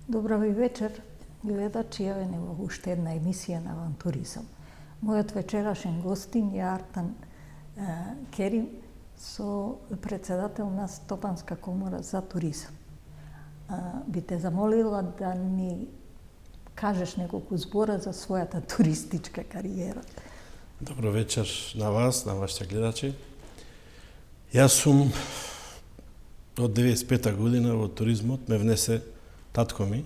Добра ви вечер, гледачи, јавени во уште една емисија на Авантуризам. Мојот вечерашен гостин е Артан Керим, со председател на Стопанска комора за туризам. Би те замолила да ни кажеш неколку збора за својата туристичка кариера. Добро вечер на вас, на вашите гледачи. Јас сум од 95-та година во туризмот, ме внесе татко ми.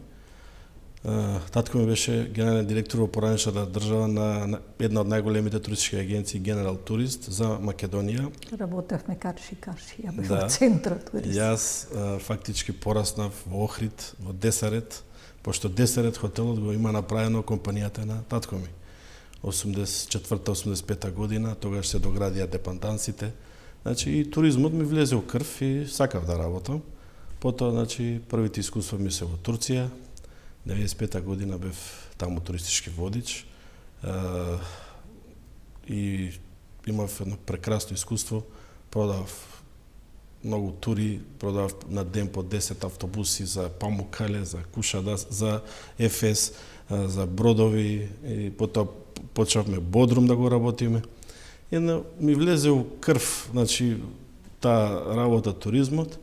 Татко ми беше генерален директор во поранешната држава на една од најголемите туристички агенции Генерал Турист за Македонија. Работевме карши, ја бев во центар турист. Јас фактички пораснав во Охрид, во Десарет, пошто Десарет хотелот го има направено компанијата на татко ми. 84-85 година, тогаш се доградија депантансите. Значи и туризмот ми влезе во крв и сакав да работам. Потоа, значи, првите искуства ми се во Турција. 95-та година бев таму туристички водич. И имав едно прекрасно искуство. Продав многу тури, продав на ден по 10 автобуси за Памукале, за Кушада, за Ефес, за бродови и потоа почнавме Бодрум да го работиме. И ми влезе во крв, значи, таа работа туризмот.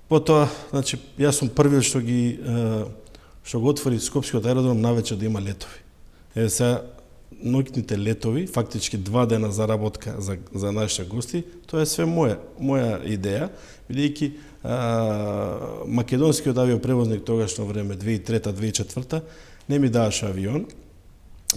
Потоа, значи, јас сум првиот што го отвори Скопскиот аеродром навечер да има летови. Сега ноќните летови, фактички 2 дена заработка за нашите гости, тоа е све моја идеја, бидејќи македонскиот авиопревозник тогашно време 2003-2004 не ми даваше авион.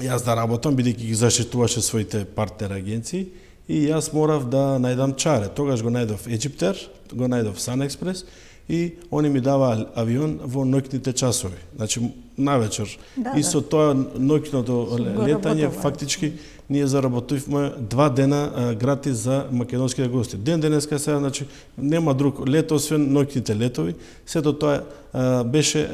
Јас да работам, бидејќи ги заштитуваше своите партнер агенции, и јас морав да најдам чаре. Тогаш го најдов Еģipter, го најдов Sun Express и они ми даваа авион во ноќните часови. Значи навечер. И со тоа ноќното летање фактички ние заработивме 2 дена гратис за македонските гости. Ден денеска сега, значи нема друг лет освен ноќните летови. Сето тоа беше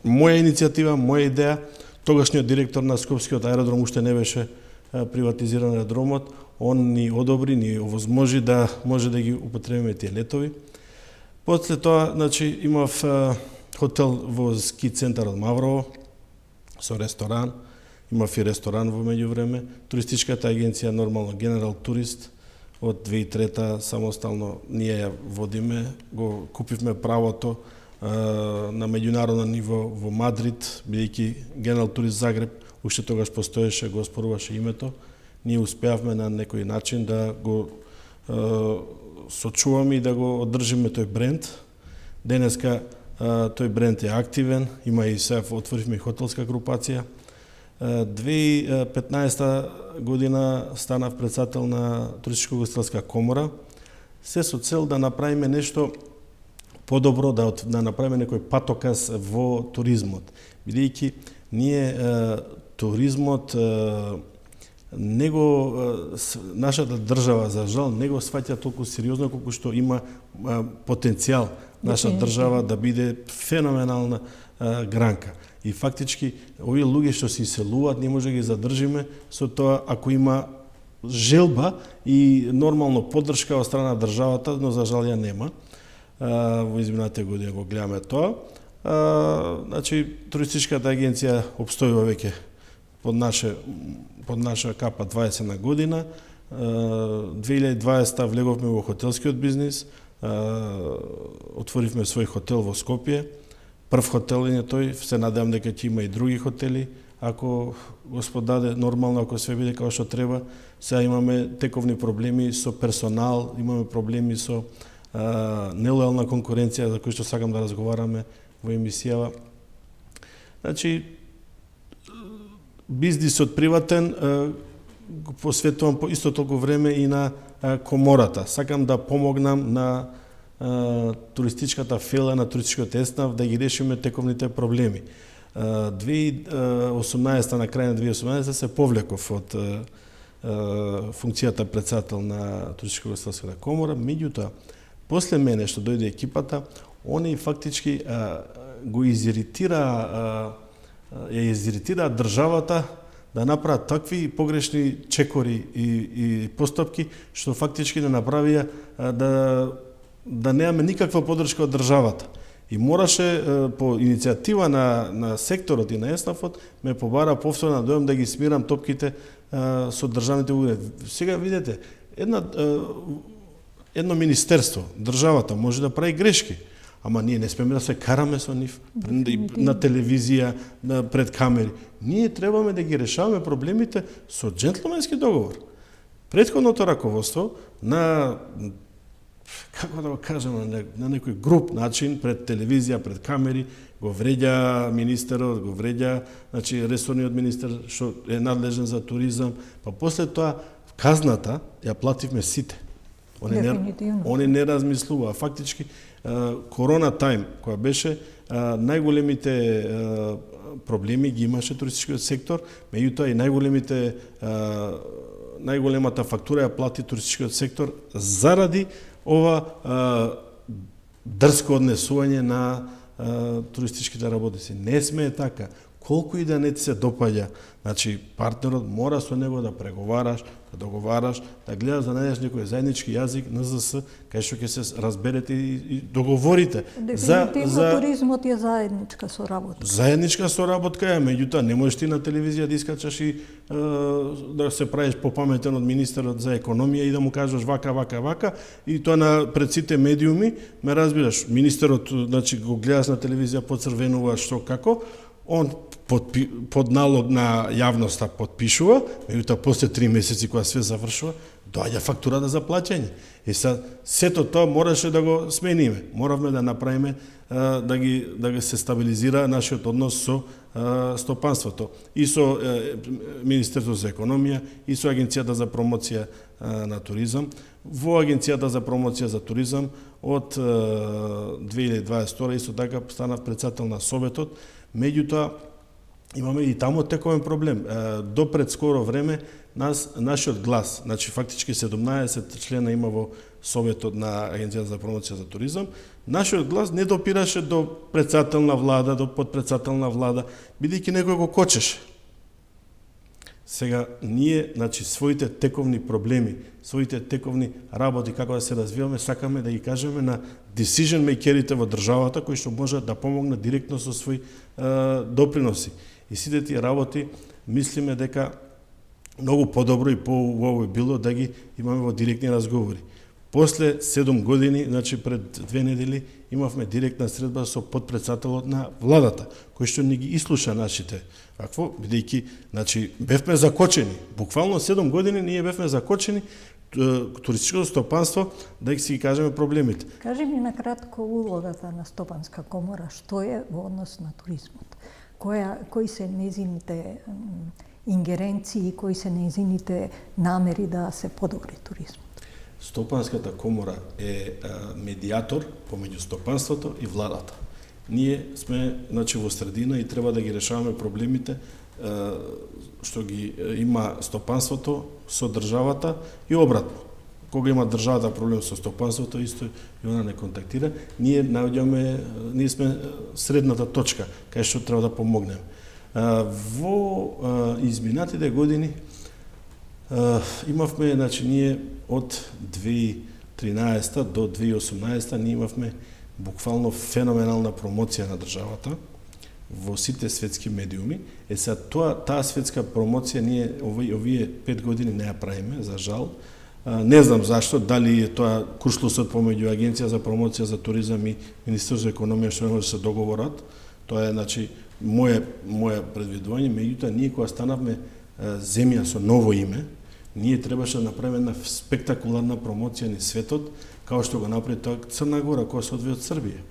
моја иницијатива, моја идеја. Тогашниот директор на Скопскиот аеродром уште не беше приватизиран аеродромот. Он ни одобри, ни овозможи да може да ги употребиме тие летови. После тоа, значи, имав хотел во ски центарот Маврово со ресторан. Имав и ресторан во меѓувреме. Туристичката агенција нормално Генерал Турист од 2003 самостално ние ја водиме, го купивме правото на меѓународно ниво во Мадрид, бидејќи Генерал Турист Загреб уште тогаш постоеше, го оспоруваше името. Ние успеавме на некој начин да го сочуваме и да го одржиме тој бренд. Денеска тој бренд е активен, има и сега отворивме хотелска групација. 2015 година станав председател на Туристичко-гостителска комора, се со цел да направиме нешто подобро, да направиме некој патоказ во туризмот. Бидејќи ние туризмот нашата држава, за жал, не го сваќа толку сериозно колку што има потенцијал наша држава да биде феноменална гранка. И фактички овие луѓе што се иселуваат, не може да ги задржиме со тоа ако има желба и нормално поддршка од страна државата, но за жал ја нема. Во изминатите години го гледаме тоа. Значи, туристичката агенција обстојува веќе под наша капа 20 на година. 2020 влеговме во хотелскиот бизнис, отворивме свој хотел во Скопје. Прв хотел е тој, се надевам дека ќе има и други хотели, ако Господ даде нормално, ако све биде како што треба. Сега имаме тековни проблеми со персонал, имаме проблеми со нелојална конкуренција, за кој што сакам да разговараме во емисијава. Значи, бизнисот приватен го посветувам по исто толку време и на комората. Сакам да помогнам на туристичката фела, на туристичкиот еснав да ги решиме тековните проблеми. 2018 на крај на 2018 се повлеков од функцијата председател на Туристичко-гостителската комора, меѓутоа после мене што дојде екипата, они фактички го изиритираа државата да направат такви погрешни чекори и постапки, што фактички не направија да немаме никаква поддршка од државата. И мораше по иницијатива на секторот и на ЕСНАФот ме побара повторно да дојдам да ги смирам топките со државните уреди. Сега видете, едно министерство, државата може да прави грешки, ама ние не смеме да се караме со нив на телевизија, пред камери. Ние требаме да ги решаваме проблемите со джентлменски договор. Претходното раководство на, како да го кажем, на некој груп начин, пред телевизија, пред камери, го вреѓа министерот, го вреѓа, значи, ресорниот министер што е надлежен за туризам, па после тоа казната ја плативме сите. Они не размислуваа. Фактички, корона тајм, која беше, најголемите проблеми ги имаше туристичкиот сектор, меѓутоа и најголемата фактура ја плати туристичкиот сектор заради ова дрско однесување на туристичките работници. Не смее така. Колку и да не ти се допаѓа, значи партнерот мора со него да преговараш, да договараш, да гледаш да најдеш некој заеднички јазик, НЗС, кај што ќе се разберете и договорите. Дефинитивно туризмот е заедничка соработка. Заедничка соработка е, меѓутоа не можеш ти на телевизија да искачаш и да се правиш попаметен од министерот за економија и да му кажеш вака и тоа пред сите медиуми, ме разбираш, министерот, значи го гледаш на телевизија, поцрвенува што како, он под налог на јавноста подпишува, меѓутоа после 3 месеци кога све завршува, доаѓа фактурата за плаќање. И сето тоа мораше да го смениме. Моравме да направиме да ги се стабилизира нашиот однос со стопанството и со Министерството за економија и со Агенцијата за промоција на туризам. Во Агенцијата за промоција за туризам од 2022 исто така станав председател на Советот. Меѓутоа, имаме и таму тековен проблем. До пред скоро време нашиот глас, значи фактички 17 члена има во Советот на Агенцијата за промоција за туризам, нашиот глас не допираше до председател на влада, до подпредседател на влада, бидејќи некој го кочеше. Сега, ние, значи, своите тековни проблеми, своите тековни работи, како да се развиваме, сакаме да ги кажеме на decision makерите во државата, кои што можат да помогнат директно со своји доприноси. И сите тие работи, мислиме дека многу подобро и по-убаво било да ги имаме во директни разговори. После 7 години, значи пред 2 недели, имавме директна средба со подпредседателот на владата, кој што ни ги ислуша нашите. Какво? Бидејќи, значи, бевме закочени. Буквално 7 години ние бевме закочени туристичкото стопанство, да си ги кажеме проблемите. Кажи ми накратко улогата на Стопанска комора, што е во однос на туризмот? Кои се незините ингеренции, кои се незините намери да се подобри туризмот? Стопанската комора е медијатор помеѓу стопанството и владата. Ние сме, значи, во средина и треба да ги решаваме проблемите што ги има стопанството со државата и обратно. Кога има државата проблем со стопанството, исто и она не контактира, ние сме средната точка кај што треба да помогнеме. Во изминатите години имавме, значи, ние од 2013 до 2018 ние имавме буквално феноменална промоција на државата во сите светски медиуми. Таа светска промоција ние овие 5 години не ја правиме, за жал. Не знам зашто, дали е тоа куршлусот помеѓу Агенција за промоција за туризам и Министерство за економија што не може да се договорат. Тоа е, значи, моје предвидување, меѓутоа ние кога станавме земја со ново име, ние требаше да направиме една спектакуларна промоција низ светот, како што го направи тоа Црна Гора, која се одвија од Србија.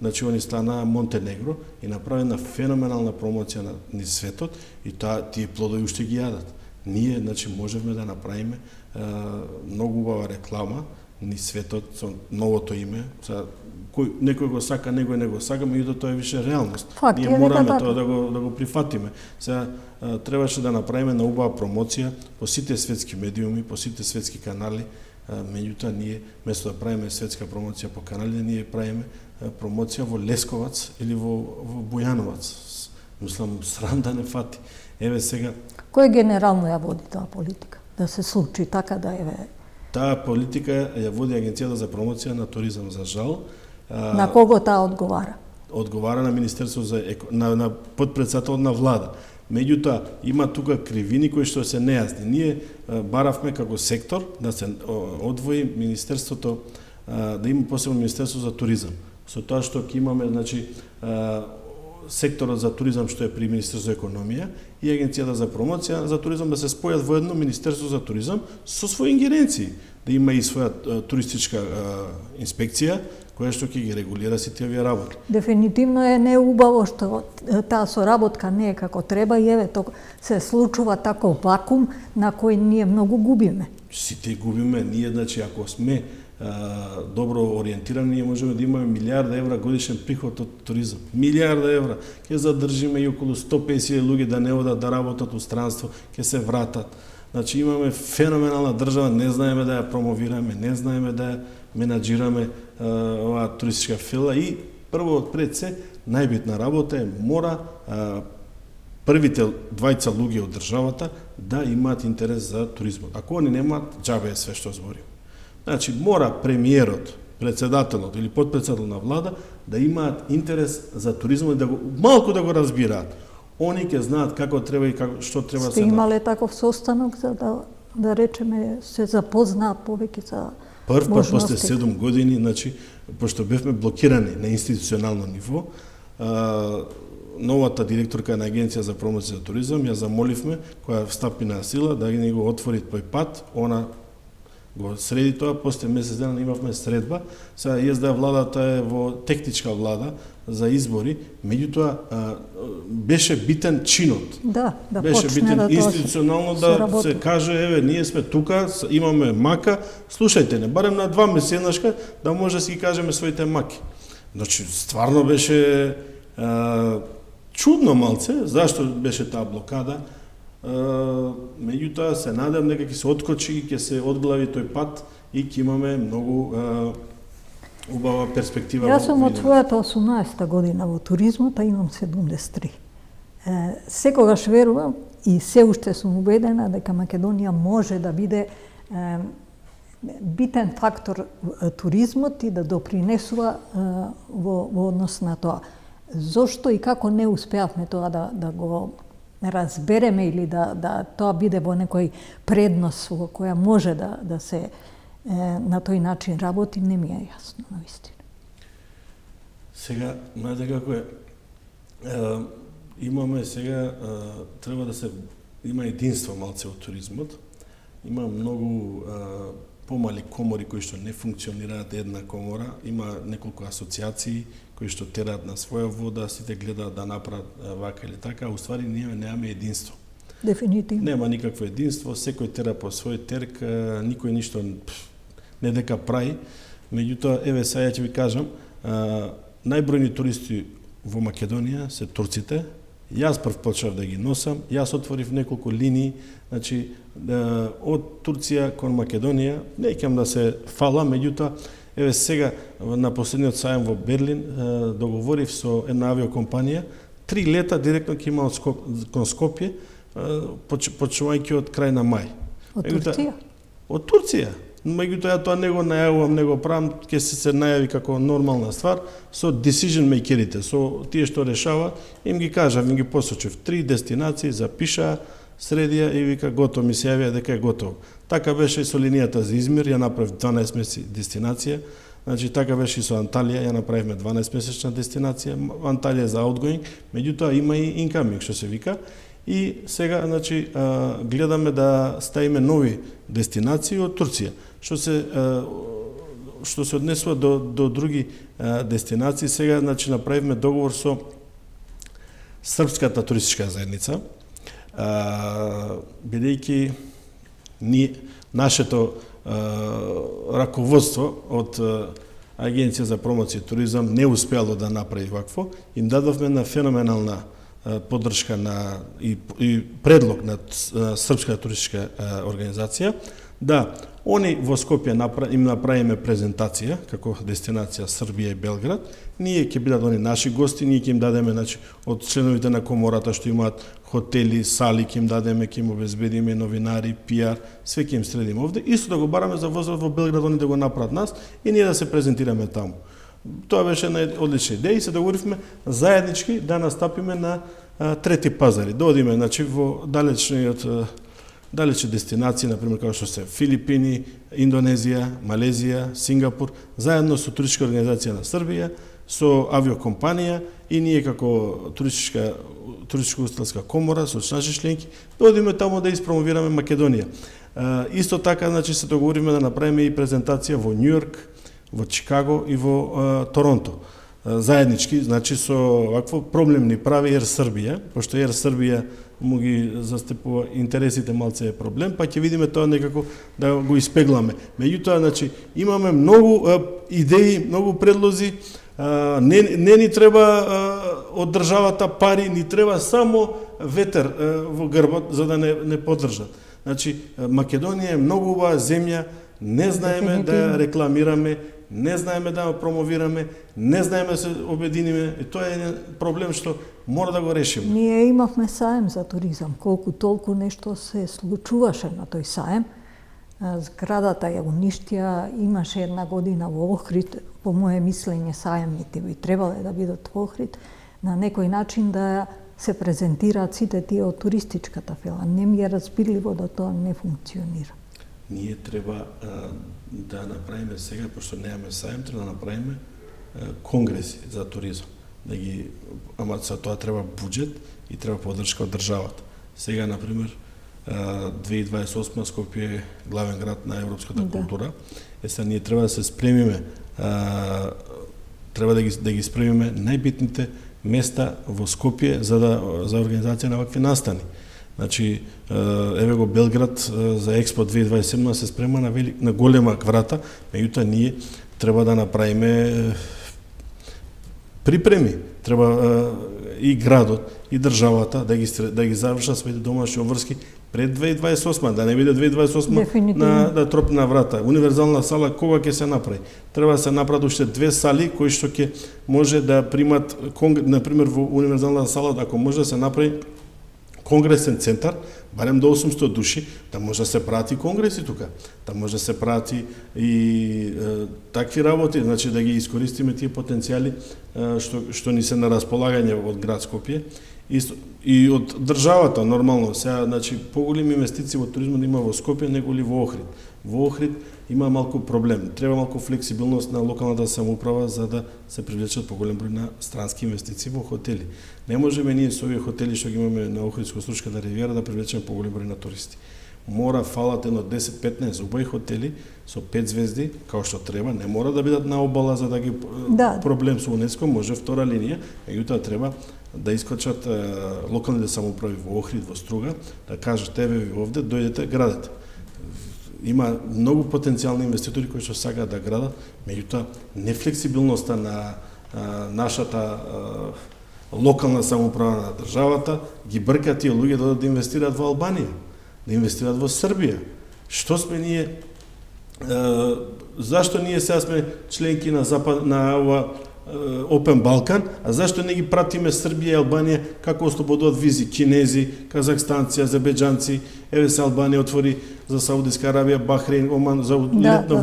Значи, они стана Монтенегро и направи една феноменална промоција низ светот и тие плодови уште ги јадат. Ние, значи, можевме да направиме многу убава реклама низ светот со новото име. Некој го сака, некој не го сака, меѓутоа тоа е више реалност. Ние мораме тоа да го прифатиме. Сега требаше да направиме на убава промоција по сите светски медиуми, по сите светски канали, меѓутоа ние место да правиме светска промоција по канали, ние правиме промоција во Лесковац или во Бујановац. Мислам, срам да не фати. Еве сега. Кој генерално ја води таа политика? Да се случи така да еве? Таа политика ја води Агенцијата за промоција на туризам, за жал. На кого таа одговара? Одговара на Министерство на подпредседател на влада. Меѓутоа, има тука кривини кои што се нејасни. Ние баравме како сектор да се одвои Министерството, да има посебно Министерство за туризам. Со тоа што ќе имаме, значи, секторот за туризам што е при Министерство за економија и Агенцијата за промоција за туризам да се спојат во едно Министерство за туризам со своји ингеренции, да има и своја туристичка инспекција која што ќе ги регулира сите овие работи. Дефинитивно е неубаво што таа соработка не е како треба и еве тоа се случува таков вакуум на кој ние многу губиме. Сите губиме, ние, значи, ако сме добро ориентирани, ние можеме да имаме милиарда евра годишен приход од туризам. Милиарда евра. Ќе задржиме и околу 150 луѓе да не одат да работат у странство, ќе се вратат. Значи, имаме феноменална држава, не знаеме да ја промовираме, не знаеме да ја менаџираме оваа туристичка фила и прво пред се најбитна работа е мора првите двајца луѓе од државата да имаат интерес за туризмот. Ако они немаат, џабе е све што зборим. Значи, мора премиерот, председателот или подпредседател на влада да имаат интерес за туризмот и да малку да го разбираат. Они ќе знаат како треба и што треба се. Сте имале таков состанок за да речеме се запознаат повеќе за прв пат после 7 години, значи, пошто бевме блокирани на институционално ниво, новата директорка на Агенција за промоција за туризам ја замоливме, која встапи на сила, да ни го отвори тој пат, она го среди тоа, после месец дена имавме средба. Сега езда владата е во техничка влада за избори, меѓутоа беше битен чинот. Да беше почне битен да институционално да се каже, еве, ние сме тука, имаме мака, слушајте не, барем на 2 месеци еднашка да може да си ги кажеме своите маки. Значи, стварно беше чудно малце, зашто беше таа блокада. Меѓутоа се надам дека ќе се откочи и ќе се одглави тој пат и ќе имаме многу убава перспектива. Јас сум од својата 18-та година во туризмот, а имам 73. Секогаш верувам и се уште сум убедена дека Македонија може да биде битен фактор туризмот и да допринесува во однос на тоа. Зошто и како не успеавме тоа да го разбереме или да тоа биде во некој преднос во која може да се на тој начин работи, не ми е јасно, наистина. Сега, знаете како е, имаме сега, треба да се има единство малце од туризмот. Има многу помали комори кои што не функционираат една комора, има неколку асоциации кои што тераат на своја вода, сите гледаат да направат вака или така, а уствари ние немаме единство. Дефинитивно. Нема никакво единство, секој тера по свој терк, никој ништо не дека прави. Меѓутоа, еве сега ќе ви кажам, најбројни туристи во Македонија се турците. Јас прв почнав да ги носам, јас отворив неколку линии, значи од Турција кон Македонија, неќам да се фала, меѓутоа, еве сега на последниот сајам во Берлин договорив со една авиокомпанија, 3 лета директно ќе има кон Скопје, почнувајќи од крај на мај. Од Турција? Од Турција. Меѓутоа, ја тоа не го најавувам, не го правам, ќе се најави како нормална ствар, со decision makerите, со тие што решава, им ги кажав, им ги посочив 3 дестинации, запиша, средија и вика готово, ми се јавија дека е готово. Така беше и со линијата за Измир, ја направив 12 месеци дестинација, значи така беше и со Анталија, ја направивме 12 месечна дестинација, Анталија за outgoing, меѓутоа има и incoming, што се вика. И сега, значи, гледаме да ставиме нови дестинации од Турција. Што се однесува до други дестинации, сега, значи, направивме договор со Српската туристичка заедница, бидејќи нашето раководство од Агенција за промоција и туризам не успеало да направи вакво, им дадовме на феноменална поддршка и предлог на Српската туристичка организација, да они во Скопје им направиме презентација како дестинација Србија и Белград, ние ќе бидат они наши гости, ние ќе им дадеме, значи, од членовите на комората што имаат хотели, сали, ќе им дадеме, ќе им обезбедиме новинари, пиар, све ќе им средиме овде, исто да го бараме за возврат во Белград, они да го направат нас и ние да се презентираме таму. Тоа беше една одлична идеја и се договоривме заеднички да настапиме на трети пазари. Да одиме значи во далечни дестинации, например како што се Филипини, Индонезија, Малезија, Сингапур, заедно со туристичка организација на Србија, со авиокомпанија и ние како туристичка усталска комора со наши членки да одиме таму да испромовираме Македонија. Исто така значи се договориме да направиме и презентација во Њујорк, во Чикаго и во Торонто. Заеднички, значи со вакво проблем ни прави Ер Србија, пошто Ер Србија му ги застапува интересите, малце е проблем, па ќе видиме тоа некако да го испегламе. Меѓутоа, значи, имаме многу идеи, многу предлози, не ни треба од државата пари, ни треба само ветер во грбот за да не поддржат. Значи, Македонија е многу убава земја, не знаеме да ја рекламираме, не знаеме да ја промовираме, не знаеме да се обединиме, и тоа е проблем што мора да го решиме. Ние имавме саем за туризам, колку толку нешто се случуваше на тој саем. Зградата ја уништија, имаше една година во Охрид, по моje мислење саемните би требале да бидат во Охрид, на некој начин да се презентираат сите тие од туристичката фела. Не ми е разбирливо да тоа не функционира. Ние треба да направиме сега, пошто немаме саем, треба да направиме конгреси за туризам. Ама за тоа треба буџет и треба поддршка од државата. Сега, например, 2028 Скопје е главен град на европската култура. Сега ние треба да се спремиме, треба да ги спремиме најбитните места во Скопје за организација на вакви настани. Значи, еве го Белград за Експо 2027 се спрема на голема врата, меѓутоа ние треба да направиме припреми. Треба и градот, и државата да ги завршат своите домашни обврски пред 2028, да не биде 2028 да тропне на врата. Универзална сала кога ќе се направи? Треба да се направат уште 2 сали кои што ќе може да примат, например во универзална сала, ако може да се направи конгресен центар, барем до 800 души, да може да се прати конгреси тука, да може да се прати и такви работи, значи да ги искористиме тие потенцијали што ни се на располагање од град Скопје и од државата нормално. Сега, значи, поголеми инвестиции во туризмот има во Скопје него ли во Охрид. Во Охрид има малку проблем. Треба малку флексибилност на локалната самоуправа за да се привлечат поголем број на странски инвестиции во хотели. Не можеме ние со овие хотели што ги имаме на Охридско-Стручката ривиера да привлечеме поголем број на туристи. Мора фалат едно 10-15 убави хотели со 5 звезди, као што треба, не мора да бидат на обала за да ги проблем со УНЕСКО, може втора линија, меѓутоа треба да искочат локалните самоуправи во Охрид, во Струга, да кажат еве ви овде, дојдете, градете. Има многу потенцијални инвеститори кои што сакаат да градат, меѓутоа нефлексибилноста на нашата локална самоуправа на државата ги брка тие луѓе да инвестираат во Албанија, да инвестираат во Србија. Што сме ние, зашто ние сега сме членки на ова Open Balkan, а зашто не ги пратиме Србија и Албанија како ослободуваат визи кинези, казахстанци, азербејџанци, еве се Албанија отвори за Саудиска Арабија, Бахрейн, Оман за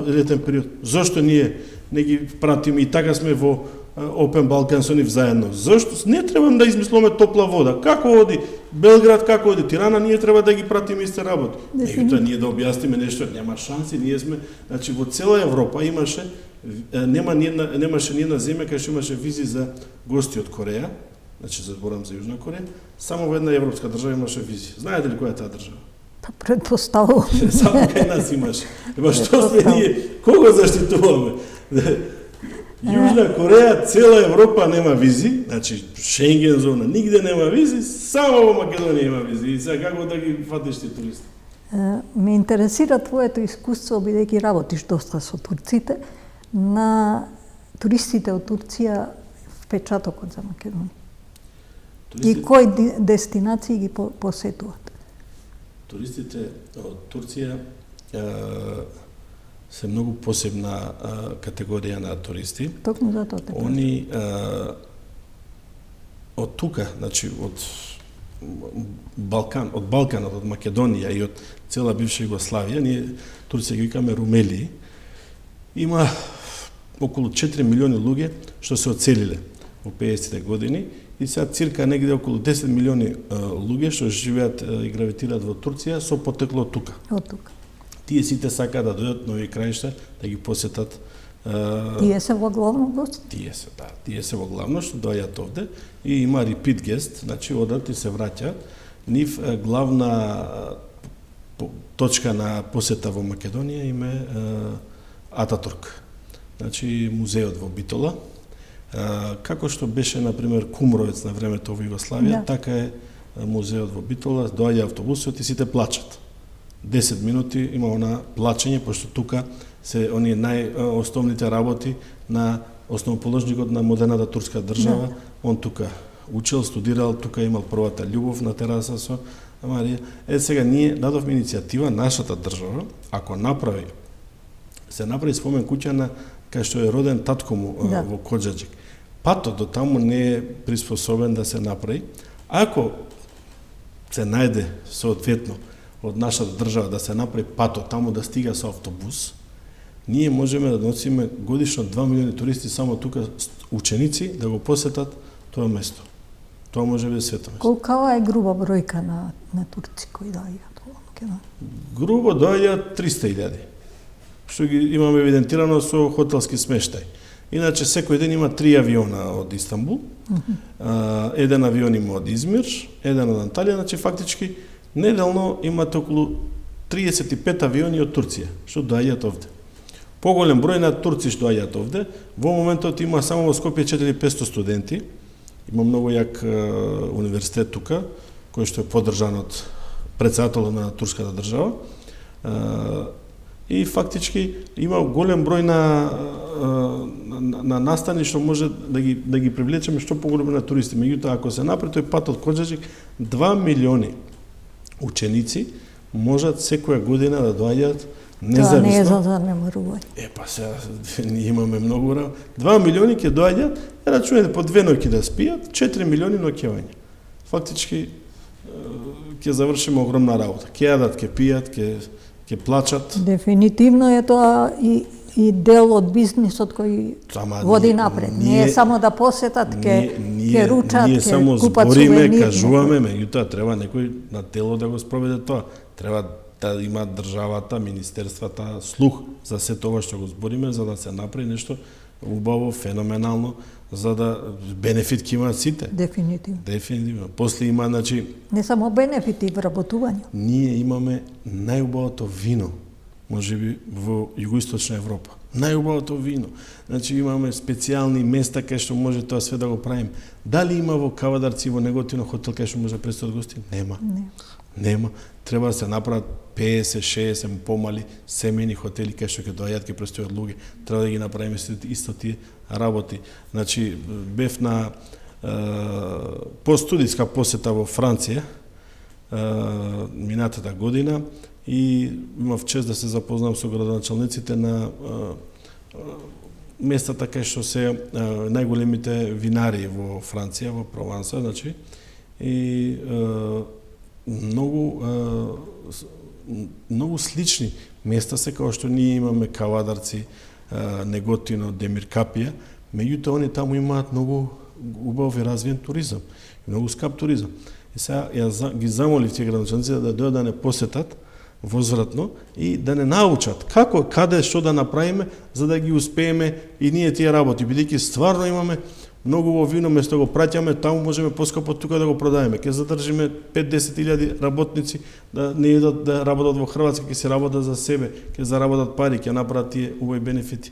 летен период. Зошто ние не ги пратиме и така сме во Open Balkan со нив заедно? Зошто не треба да измислиме топла вода? Како оди Белград, како оди Тирана, ние треба да ги пратиме исти работи. Меѓутоа ние да објасниме нешто, нема шанси, ние сме, значи во цела Европа немаше ни една земја кај што имаше визи за гости од Кореја, значи зборам за Јужна Кореја, само во една европска држава имаше визи. Знаете ли која е таа држава? Па предпоставувам. Само кај нас имаше. Ема што сме ние, кого заштитуваме? Јужна Кореја, цела Европа нема визи, значи Шенген зона, нигде нема визи, само во Македонија има визи. И сега како да ги фатиш ти туристи? Ме интересира твоето искуство, бидејќи работиш доста со турците, на туристите од Турција впечатокот за Македонија. И кои дестинации ги посетуваат? Туристите од Турција се многу посебна категорија на туристи. Токму затоа те Они од тука, значи од Балканот, од Македонија и од цела бивша Југославија, ние Турција ги викаме Румелии, има околу 4 милиони луѓе што се оцелиле во 50-те години и сега цирка негде околу 10 милиони луѓе што живеат и гравитираат во Турција со потекло од тука. Од тука. Тие сите сакаат да дојдат нови краишта, да ги посетат. Тие се во главно гости? Тие се во главно што доаѓаат овде и има repeat guest, значи одат и се враќаат. Нив главна точка на посета во Македонија им е Ататурк. Значи музеот во Битола. Како што беше, например, Кумровец на времето во Југославија, така е музеот во Битола, доаѓа автобусот и сите плачат. 10 минути има она плачење, пошто тука се оние најосновните работи на основоположникот на модерната турска држава. Он тука учел, студирал, тука имал првата љубов на тераса со Марија. Сега ние дадовме иницијатива, нашата држава, ако се направи спомен куќа на кај што е роден татко му во Коџаџик. Патот до таму не е приспособен да се направи. Ако се најде соодветно од нашата држава да се направи патот таму да стига со автобус, ние можеме да носиме годишно 2 милиони туристи само тука ученици да го посетат тоа место. Тоа може да биде свето место. Колкава е груба бројка на турци кои доаѓаат во Македонија? Грубо доаѓаат 300.000. Што ги имаме евидентирано со хотелски смештај. Иначе секој ден има 3 авиона од Истанбул, еден авион има од Измир, еден од Анталија, значи фактички неделно имате околу 35 авиони од Турција, што доаѓаат овде. Поголем број на турци што доаѓаат овде, во моментот има само во Скопје 4500 студенти, има многу як универзитет тука, кој што е поддржан од претседателот на турската држава, и фактички има голем број на настани што може да ги привлечеме што поголем на туристи. Меѓутоа, ако се направи тој пат од Коџаџик, 2 милиони ученици можат секоја година да доаѓаат независно. Тоа не е за занемарување. Сега ние имаме многу работа. 2 милиони ќе доаѓаат, рачунајте по 2 ноќи да спијат, 4 милиони ноќевања. Фактички ќе завршиме огромна работа. Ќе јадат, ќе пијат, ќе плачат. Дефинитивно е тоа и дел од бизнисот кој води напред. Не е само да посетат, ќе ручат, ќе купат сувенири. Ние само збориме, кажуваме, меѓутоа треба некој на тело да го спроведе тоа. Треба да има државата, министерствата слух за се тоа што го збориме, за да се направи нешто убаво, феноменално, за да бенефит ќе имаат сите. Дефинитивно. После има, значи, не само бенефити, вработување. Ние имаме најубавото вино, можеби во југоисточна Европа. Најубавото вино. Значи имаме специјални места кај што може тоа све да го правиме. Дали има во Кавадарци, во Неготино хотел кај што може да престојат гости? Нема. Треба да се направат 50-60 помали семејни хотели кај што ќе доаѓаат, ќе престојат луѓе. Треба да ги направиме исто тие работи. Значи бев на постудиска посета во Франција минатата година и имав чест да се запознам со градоначалниците на местата кај што се најголемите винари во Франција, во Прованса, значи, и многу слични места се како што ние имаме Кавадарци, Неготино, Демиркапија, меѓутоа они таму имаат многу убав и развиен туризам, многу скап туризам. И сега ја ги замолив тие градоначалници да дојдат да не посетат возвратно и да не научат како, каде, што да направиме за да ги успееме и ние тие работи, бидејќи стварно имаме многу во вино, место го праќаме, таму можеме поскапо тука да го продадеме. Ќе задржиме 5-10 работници да не идат да работат во Хрватска, ќе се работат за себе, ќе заработат пари, ќе направат тие убави бенефити.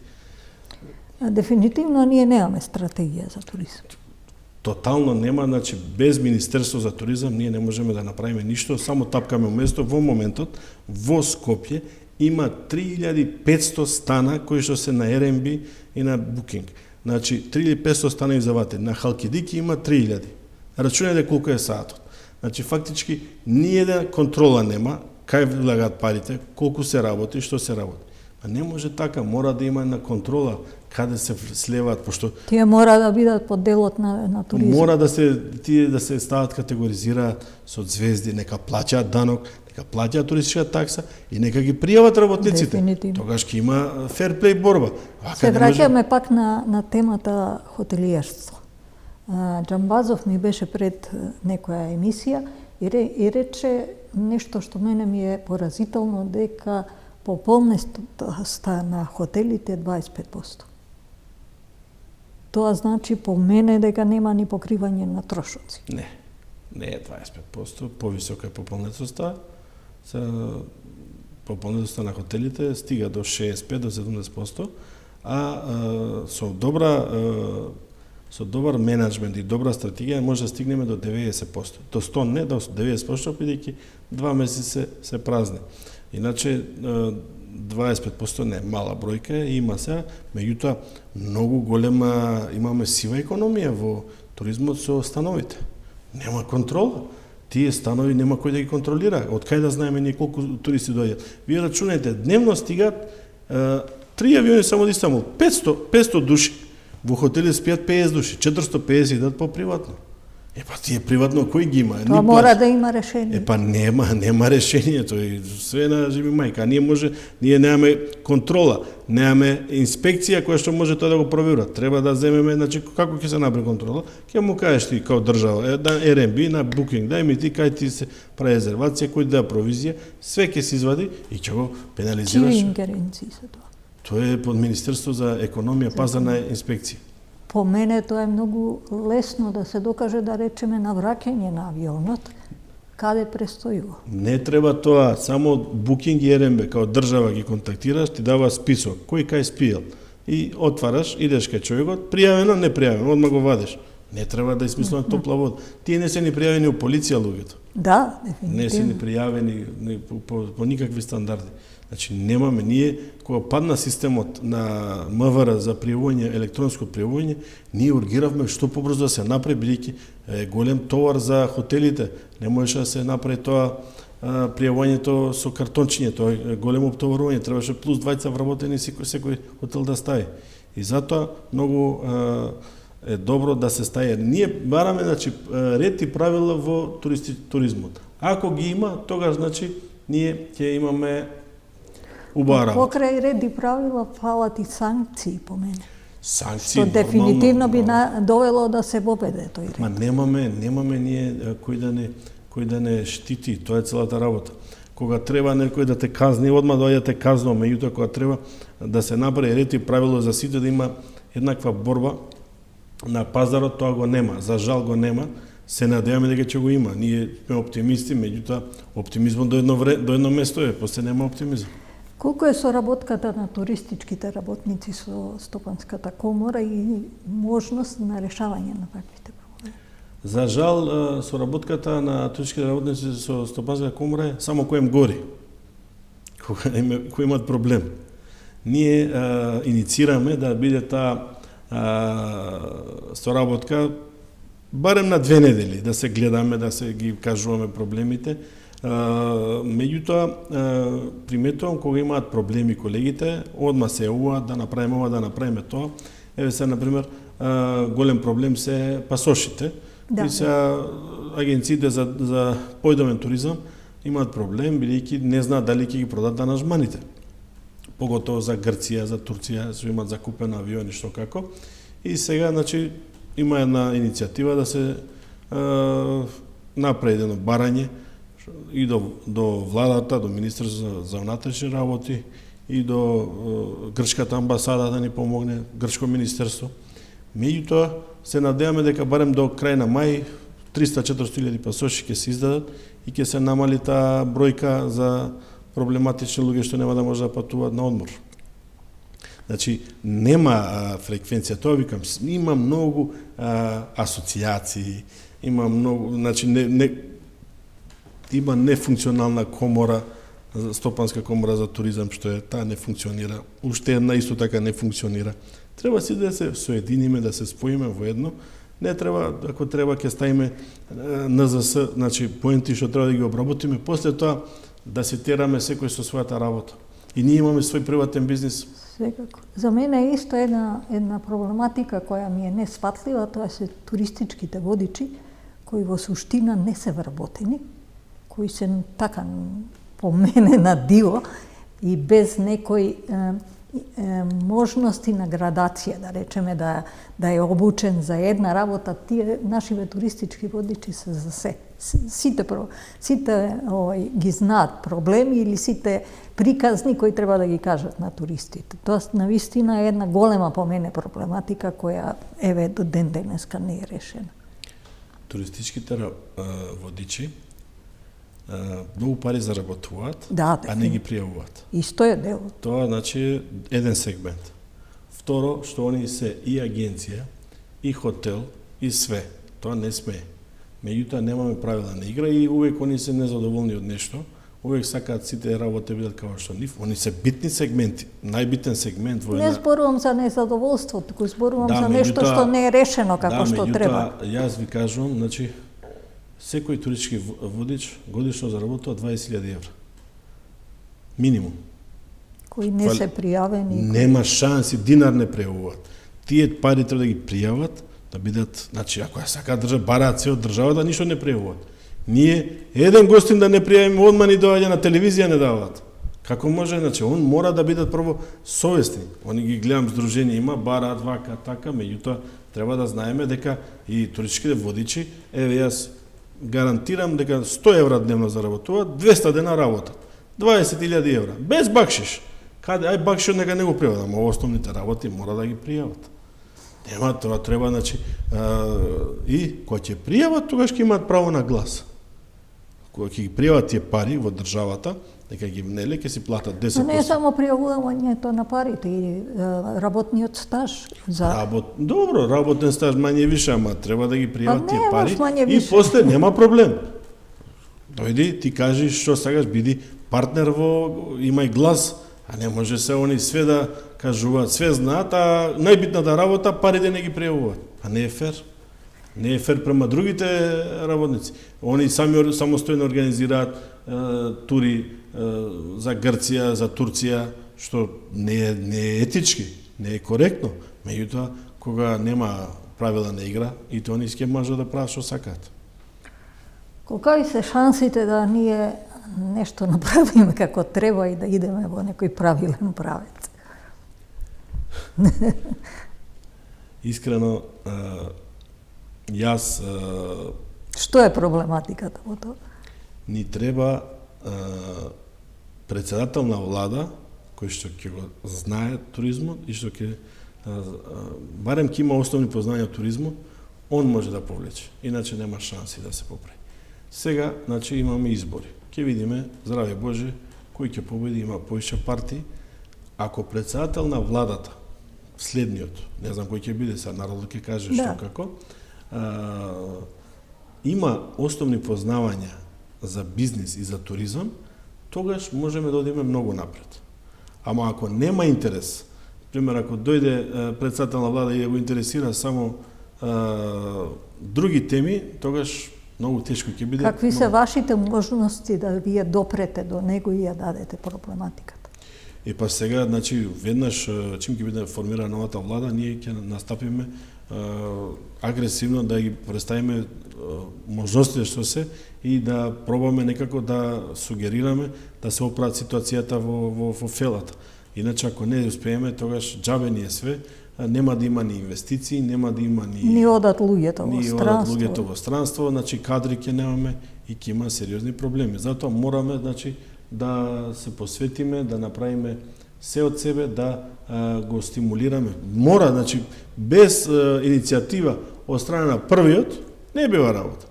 Дефинитивно ние немаме стратегија за туризам. Тотално нема, значи без Министерство за туризам ние не можеме да направиме ништо, само тапкаме место. Во моментот во Скопје има 3500 стана кои што се на Airbnb и на Booking. Значи 3500 стана изавате. На Халкидики има 3000. Рачунајте колку е саатот. Значи фактички ниедна контрола нема, кај влагаат парите, колку се работи, што се работи. А не може така, мора да има една контрола каде се слеваат, пошто тие мора да бидат под делот на туризам. Мора да се стават категоризираат со звезди, нека плаќаат данок, нека плаќаат туристичка такса и нека ги пријават работниците. Дефинитивно. Тогаш ќе има фер плей борба. Се враќаме пак на темата хотелиерство. Џамбазов ми беше пред некоја емисија и рече нешто што мене ми е поразително, дека пополнеността на хотелите е 25%. Тоа значи по мене дека нема ни покривање на трошоци. Не е 25%, повисока е пополнеността. Пополнеността на хотелите стига до 65 до 70%, а со добар менеджмент и добра стратегија може да стигнеме до 90%. До 100 не, до 90%, бидејќи 2 месеци се празни. Иначе 25% не е мала бројка, има сега, меѓутоа многу голема имаме сива економија во туризмот со становите. Нема контрола. Тие станови нема кој да ги контролира. Од кај да знаеме ние колку туристи доаѓаат? Вие рачунајте, дневно стигаат 3 авиони само од Истанбул, 500 души. Во хотели спијат 50 души, 450 идат по приватно. Тие приватно кој ги има? Тоа мора да има решение. Нема решение, тој све на живи мајка. Ние немаме контрола, немаме инспекција која што може тоа да го проверува. Треба да земеме, значи како ќе се направи контрола? Ќе му кажеш ти као држава, на Airbnb, на Booking, дај ми ти кај ти се прави резервација, кој да провизија, све ќе се извади и ќе го пенализираш. Чии ингеренции се тоа? Тоа е под Министерство за економија, пазарна инспекција. По мене тоа е многу лесно да се докаже, да речеме, на враќање на авионот, каде престојува. Не треба тоа, само Booking и Airbnb као држава ги контактираш, ти дава список, кој кај спиел. И отвараш, идеш кај човекот, пријавено, не пријавено, одма го вадиш. Не треба да измислуваме топла вода. Тие не се ни пријавени у полиција луѓето. Да, дефинитивно. Не се ни пријавени по никакви стандарди. Значи немаме ние, кога падна системот на МВР за пријавување, електронско пријавување, ние ургиравме што побрзо да се направи, бидејќи голем товар за хотелите. Не можеше да се направи тоа пријавувањето со картончиња, тоа е големо оптоварување, требаше плюс 20 вработени секој хотел да стави. И затоа многу е добро да се стаја. Ние бараме, значи, ред и правила во туризмот. Ако ги има, тогаш, значи, ние ќе имаме убава работа. Покрај ред и правила фалат и санкции по мене. Санкции, што дефинитивно би довело да се воведе тој ред. Ма немаме ние кој да не штити, тоа е целата работа. Кога треба некој да те казни, одма доаѓа те казнува, меѓутоа кога треба да се направи ред и правило за сите да има еднаква борба на пазарот, тоа го нема. За жал го нема. Се надеваме дека ќе го има. Ние сме оптимисти, меѓутоа оптимизмот до едно место е, после нема оптимизам. Колку е соработката на туристичките работници со Стопанската комора и можност на решавање на таквите проблеми? За жал, соработката на туристичките работници со Стопанската комора е само кој им гори, кој имат проблем. Ние иницираме да биде таа соработка барем на 2 недели, да се гледаме, да се ги кажуваме проблемите. Меѓутоа, приметувам кога имаат проблеми колегите, одма се јавуваат да направиме ова, да направиме тоа. Еве се, например, голем проблем се пасошите. Да. И се агенциите за појдовен туризам имаат проблем, бидејќи не знаат дали ќе ги продадат аранжманите. Поготово за Грција, за Турција, се имаат закупен авиони, што како. И сега, значи, има една иницијатива да се направи едно барање и до владата, до Министерството за внатрешни работи и до грчката амбасада да ни помогне, грчко министерство. Меѓутоа се надеваме дека барем до крај на мај 300-400 пасоши ќе се издадат и ќе се намали таа бројка за проблематични луѓе што нема да може да патуваат на одмор. Значи, нема фреквенција, тоа викам, има многу асоцијации, има многу, значи, има нефункционална комора, Стопанска комора за туризам, што е, таа не функционира. Уште една исто така не функционира. Треба си да се соединиме, да се споиме во едно. Не треба, ако треба, ќе ставиме НЗС, значи, поенти што треба да ги обработиме, после тоа да се тераме секој со својата работа. И ние имаме свој приватен бизнис. Секако. За мене е исто една проблематика која ми е несфатлива, тоа се туристичките водичи, кои во суштина не се вработени, кои се така по мене на диво и без некои можности на градација, да речеме да е обучен за една работа, тие нашиве туристички водичи се за се. Сите ги знаат проблеми или сите приказни кои треба да ги кажат на туристите. Тоа навистина е една голема по мене проблематика која еве до ден денеска не е решена. Туристичките водичи многу пари заработуваат, Да, а не ги пријавуваат. Исто е дело. Тоа значи еден сегмент. Второ, што они се и агенција, и хотел, и све. Тоа не смее. Меѓутоа немаме правила на игра и увек они се незадоволни од нешто. Увек сакаат сите работи бидат како што нив. Они се битни сегменти, најбитен сегмент во една... Не зборувам за незадоволство, туку зборувам за нешто што не е решено како што треба. Јас ви кажувам, значи, секој туристички водич годишно заработува 20.000 евра. Минимум. Кои не се пријавени. Нема шанси, динар не пријавуваат. Тие пари треба да ги пријават, да бидат, значи, ако ја сакаат бараат се од државата, ништо не пријавуваат. Ние еден гостин да не пријавиме, одма ни доаѓа на телевизија не даваат. Како може, значи, он мора да бидат прво совесни. Они ги гледам здруженија има, бараат вака, така, меѓутоа треба да знаеме дека и туристичките водичи, еве јас гарантирам дека 100 евра дневно заработуваат, 200 дена работат. 20.000 евра. Без бакшиш. Каде, ај бакшиш нека не го пријават, ама основните работи мора да ги пријават. Нема, тоа треба, значи, и кога ќе пријават, тогаш ќе имаат право на глас. Кога ќе ги пријават тие пари во државата, дека ги нели ќе си платат 10%. Но не само пријавувањето на парите, и работниот стаж за Добро, работен стаж мање више, ама треба да ги пријават тие пари и више. после нема проблем. Дојди, ти кажи што сакаш, биди партнер имај глас, а не може се они све да кажуваат, све знаат, а најбитната работа парите не ги пријавуваат. А не е фер. Не е фер према другите работници. Они сами самостојно организираат тури за Грција, за Турција, што не е етички, не е коректно. Меѓутоа, кога нема правила на игра, и тоа они ќе можат да прават што сакаат. Колкави се шансите да ние нешто направиме како треба и да идеме во некој правилен правец? Искрено, јас... Што е проблематиката во тоа? Ни треба председател на влада, кој што ќе го знае туризмот и што ќе барем ќе има основни познања од туризмот, он може да повлече. Иначе нема шанси да се поправи. Сега, значи, имаме избори. Ќе видиме, здраве Боже, кој ќе победи, има повеќе партии. Ако председател на владата, следниот, не знам кој ќе биде, сега народот ќе каже што како, има основни познавања за бизнис и за туризам, тогаш можеме да одиме многу напред. Ама ако нема интерес, пример, ако дојде председател на влада и го интересира само други теми, тогаш многу тешко ќе биде. Какви се вашите можности да вие допрете до него и ја дадете проблематиката? Па сега, значи, веднаш, чим ќе биде формирана новата влада, ние ќе настапиме агресивно да ги представиме можностите што се и да пробаме некако да сугерираме да се оправат ситуацијата во фелата. Иначе, ако не успееме, тогаш џабе ни е све, нема да има ни инвестиции, нема да има ни одат луѓето во странство, значи кадри ќе немаме и ќе има сериозни проблеми. Затоа мораме, значи, да се посветиме, да направиме се од себе, да го стимулираме. Мора, значи, без иницијатива од страна на првиот, не бива работа.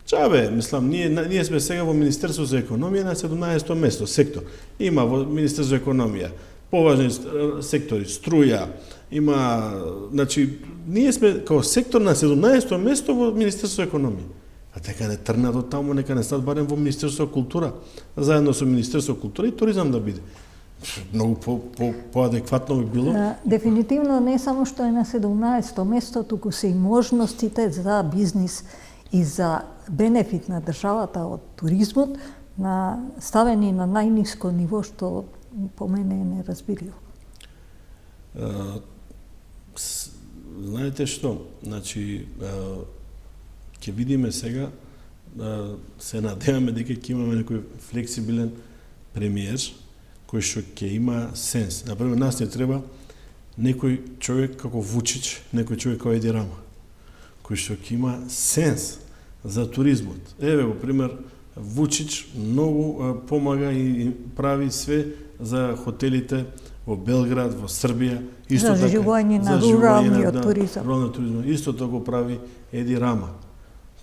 Чабе, мислам, ние сме сега во Министерство за економија на 17-то место, сектор. Има во Министерство за економија поважни сектори, струја, има, значи, ние сме као сектор на 17-то место во Министерство за економија. А дека не трнат од таму, нека не стат барем во Министерство за култура, заедно со Министерство за култура и туризам да биде. Многу поадекватно би било. Дефинитивно не само што е на 17-то место, туку се и можностите за бизнис и за бенефит на државата од туризмот ставени на најниско ниво, што по мене е неразбирливо. Знаете што, значи, ќе видиме сега се надеваме дека ќе имаме некој флексибилен премиер кој што ќе има сенс. Например, нас не треба некој човек како Вучич, некој човек како Еди Рама, кој што ќе има сенс за туризмот. Еве го пример, Вучич многу помага и прави све за хотелите во Белград, во Србија, исто за живење на руралниот туризам. Руралниот туризам. Исто тоа го прави Еди Рама.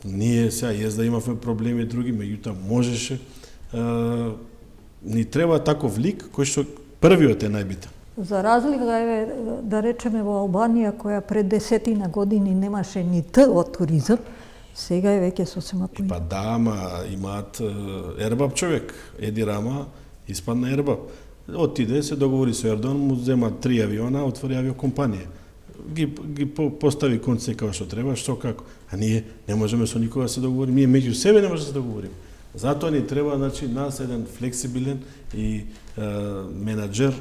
Ние сега да имавме проблеми други, меѓутоа можеше. Ни треба таков лик кој што првиот е најбитен. За разлика е да речеме во Албанија која пред 10 години немаше ни Т од туризам, сега е веќе сосема поинаку. Па да, ама имаат ербаб човек. Еди Рама испадна ербаб. Отиде, се договори со Ердоан, му зема 3 авиона, отвори авиокомпанија. Ги постави конце како што треба, што како. А ние не можеме со никога да се договориме, ние меѓу себе не можеме да се договориме. Затоа ни треба, значи, нас еден флексибилен и менаџер,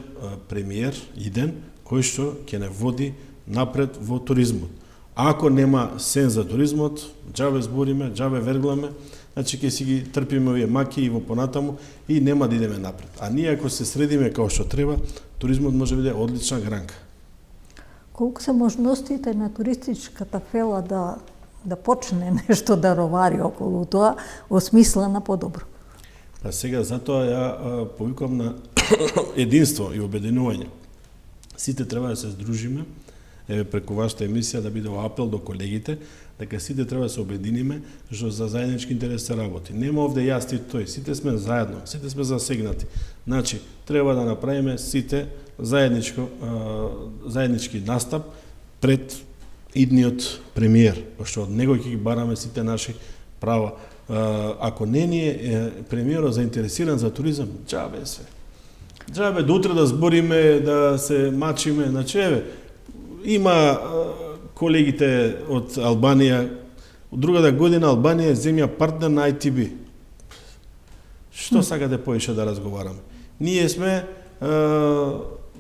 премиер, иден, кој што ќе не води напред во туризмот. Ако нема сен за туризмот, џабе збориме, џабе вергламе, значи ќе си ги трпиме овие маки и во понатаму и нема да идеме напред. А ние ако се средиме како што треба, туризмот може да биде одлична гранка. Колку се можностите на туристичката фела да почне нешто да ровари околу тоа, осмислена подобро? А сега затоа ја повикувам на единство и обединување. Сите треба да се здружиме, еве преку вашата емисија да биде апел до колегите, дека сите треба да се обединиме што за заеднички интерес се работи. Нема овде јас и тој, сите сме заедно, сите сме засегнати. Значи, треба да направиме сите заеднички настап пред идниот премиер, пошто од него ќе ги бараме сите наши права. Ако не ни е премиерот заинтересиран за туризам, џабе све. Џабе до утре да збориме, да се мачиме, значи еве, има колегите од Албанија, од другата година Албанија е земја партнер на ITB. Што сакате повеќе да разговараме? Ние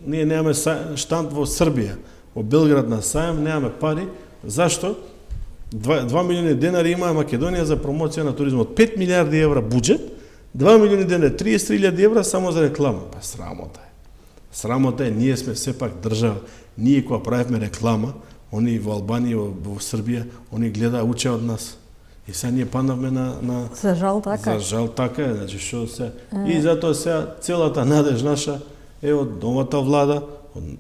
немаме штанд во Србија, во Белград на сајам, немаме пари. Зашто? 2 милиони денари има Македонија за промоција на туризмот. 5 милиарди евра буџет, 2 милиони денари, 33.000 евра само за реклама. Па срамота е. Срамота е, ние сме сепак држава. Ние кога правевме реклама, они во Албанија, во Србија, они гледа, уче од нас. И сега ние паднавме на... За жал така. За жал така е, значи што се... И затоа сега целата надеж наша е од новата влада,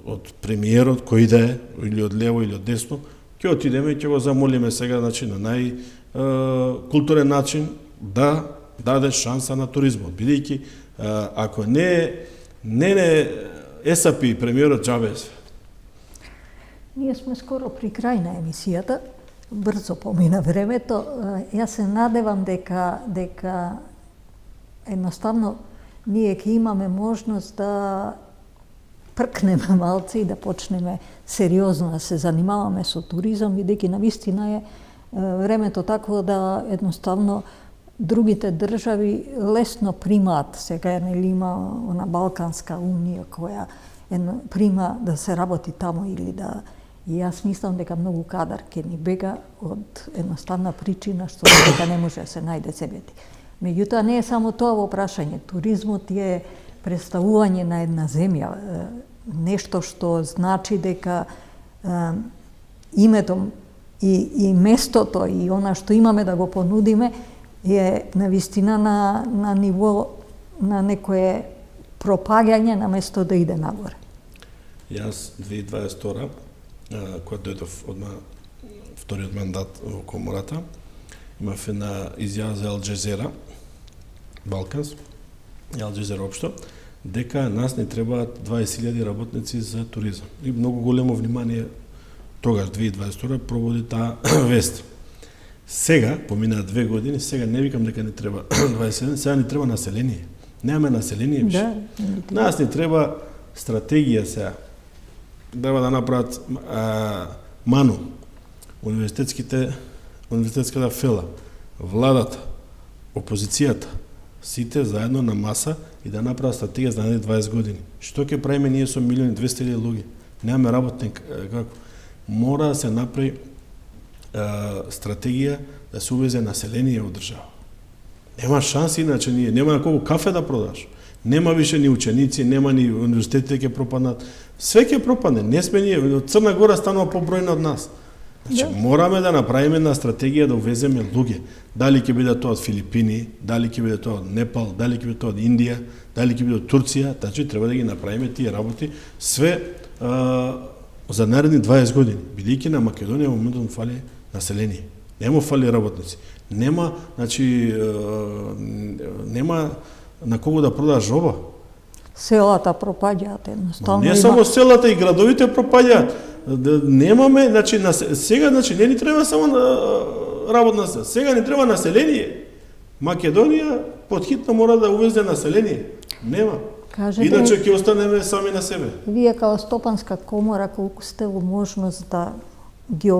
од премиерот кој да е, или од лево или од десно, ќе отидеме и ќе го замолиме сега, значи, на најкултурен начин да даде шанса на туризмот. Бидејќи, ако не САП премиерот џабе све. Ние сме скоро при крај на емисијата, брзо помина времето. Јас се надевам дека едноставно ние ќе имаме можност да пркнеме малце и да почнеме сериозно да се занимаваме со туризам, бидејќи навистина е времето такво да едноставно другите држави лесно примаат. Сега нели има она Балканска унија која прима да се работи таму или да... И јас мислам дека многу кадар ќе ни бега од едноставна причина што дека не може да се најде себети. Меѓутоа не е само тоа во прашање. Туризмот е представување на една земја, нешто што значи дека името и местото и она што имаме да го понудиме е навистина на ниво на некое пропагање на место да иде нагоре. Јас 2022 кога дојдов одма вториот мандат во комората, имав една изјава за Ал Джазера, Балканс, и Ал Джазера општо, дека нас не требаат 20.000 работници за туризам. И многу големо внимание тогаш 2022 проводи таа вест. Сега, поминаа 2 години, сега не викам дека не треба 27, сега ни треба население. Немаме население више. Да, нас ни треба стратегија сега. Треба да направат МАНУ, универзитетската фела, владата, опозицијата, сите заедно на маса и да направат стратегија за наредни 20 години. Што ќе правиме ние со 1.200.000 луѓе? Немаме работник, како? Мора да се направи стратегија да се увезе население во држава. Нема шанси, иначе нема на кого кафе да продаш. Нема више ни ученици, нема ни универзитетите ќе пропаднат. Све ќе пропадне. Не сме ние. Црна Гора станува побројна од нас. Значи, мораме да направиме една стратегија да увеземе луѓе. Дали ќе биде тоа од Филипини, дали ќе биде тоа од Непал, дали ќе биде тоа од Индија, дали ќе биде од Турција, значи треба да ги направиме тие работи све за наредни 20 години. Бидејќи на Македонија во моментот фали население. Нема фали работници. Нема, значи нема на кого да продаш роба. Селата пропаѓаат едноставно. Не само селата, и градовите пропаѓаат. Немаме, значи сега не ни треба само работна сила. Сега ни треба население. Македонија подхитно мора да увезе население. Нема. Кажете, иначе ќе останеме сами на себе. Вие као Стопанска комора колку сте во можност да ги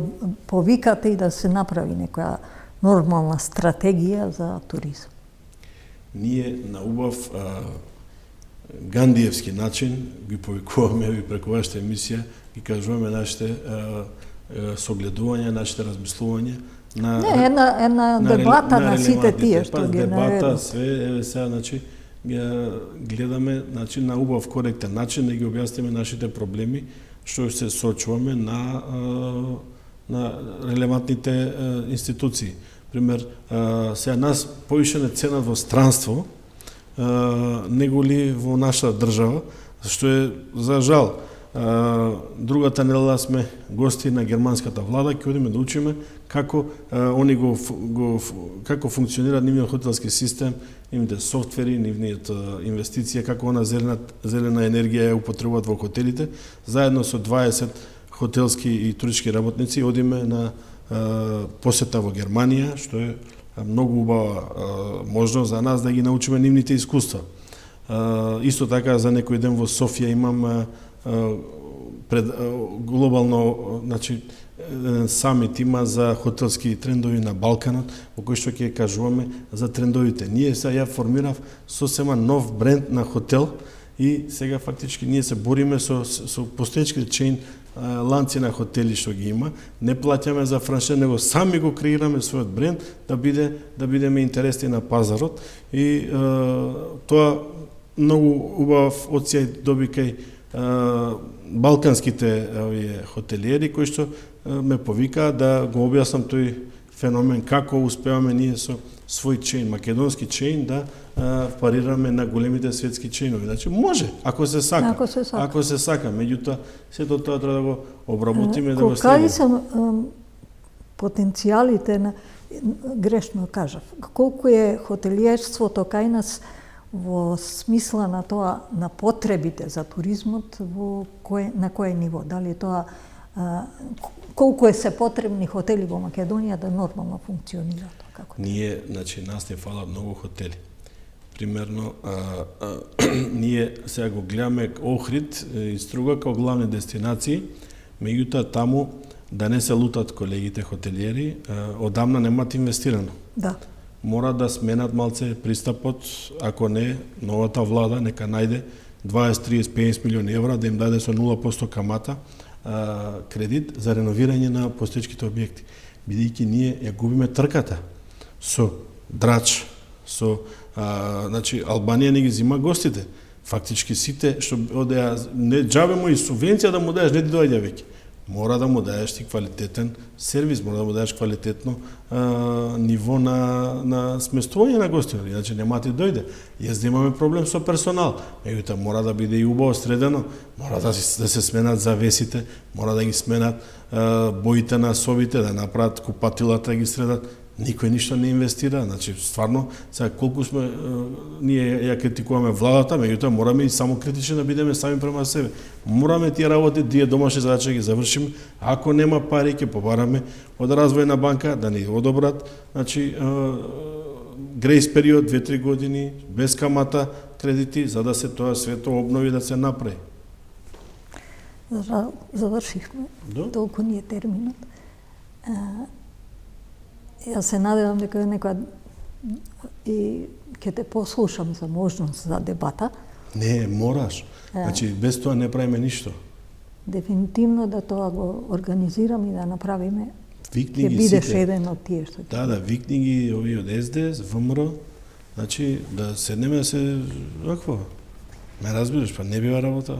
повикате и да се направи некоја нормална стратегија за туризм? Ние на убав гандиевски начин ги повикуваме ви преку вашата емисија, ги кажуваме нашите согледувања, нашите размислувања на една дебата на сите тие што ги дебата, све сега, значи гледаме, значи на убав коректен начин да ги објасниме нашите проблеми што се соочуваме на релевантните институции. Пример, сега нас повише не ценат во странство, него ли во наша држава, што е за жал. Другата недела сме гости на германската влада, ќе одиме да учиме како они како функционира нивниот хотелски систем, нивните софтвери, нивниот инвестиција, како она зелена енергија ја употребуваат во хотелите. Заедно со 20 хотелски и туристички работници одиме на посета во Германија, што е многу убава можност за нас да ги научиме нивните искуства. Исто така за некој ден во Софија имам пред глобално, значи самит има за хотелски трендови на Балканот, во кој што ќе кажуваме за трендовите. Ние сега ја формирав сосема нов бренд на хотел и сега фактички ние се бориме со постоечките чейн ланци на хотели што ги има, не плаќаме за франшиз, него сами го креираме својот бренд да бидеме интересни на пазарот и тоа многу убав одсеј доби кај балканските хотелиери кои што ме повикаа да го објаснам тој феномен како успеваме ние со свој чейн, македонски чейн да парираме на големите светски чейнови. Значи може, ако се сака. Ако се сака, меѓутоа сето тоа треба да го обработиме, да го следиме. Кај се потенцијалите на, грешно кажав, колку е хотелиерството кај нас во смисла на тоа, на потребите за туризмот, на кое ниво? Дали тоа колку се потребни хотели во Македонија да нормално функционираат? Ние, значи, нас не фала многу хотели. Примерно, ние сега го гледаме Охрид и Струга како главни дестинации, меѓутоа таму да не се лутат колегите хотелиери, одамна немат инвестирано. Да. Мора да сменат малце пристапот, ако не, новата влада нека најде 20, 30, 50 милиони евра да им даде со 0% камата кредит за реновирање на постоечките објекти. Бидејќи ние ја губиме трката со Драч, со значи Албанија не ги зима гостите. Фактички сите што одеа, не џабе му и субвенција да му даеш, не ти доаѓа веќе. Мора да му даеш ти квалитетен сервис, мора да му даеш квалитетно ниво на сместување на гостите, иначе нема ти дојде. Јас да имаме проблем со персонал, меѓутоа мора да биде и убаво средено, мора да се сменат завесите, мора да ги сменат боите на собите, да направат купатилата, да ги средат. Никој ништо не инвестира, значи стварно сега колку сме ние ја критикуваме владата, меѓутоа мораме и само критични да бидеме сами према себе. Мораме тие работи, тие домашни задачи ги завршиме. Ако нема пари ќе побараме од Развојна банка да ни одобрат, значи грейс период 2-3 години без камата кредити за да се тоа свето обнови да се направи. Завршихме. Толку ни е терминот. Јас се надевам дека некоја и ќе те послушам за можност за дебата. Не, мораш. Значи, без тоа не правиме ништо. Дефинитивно да тоа го организираме и да направиме. Викни ќе бидеш еден од тие што ќе. Да, викни ги овие од СДС, ВМРО, Значи, да седнеме да се вакво. Ме разбираш, па не бива работа.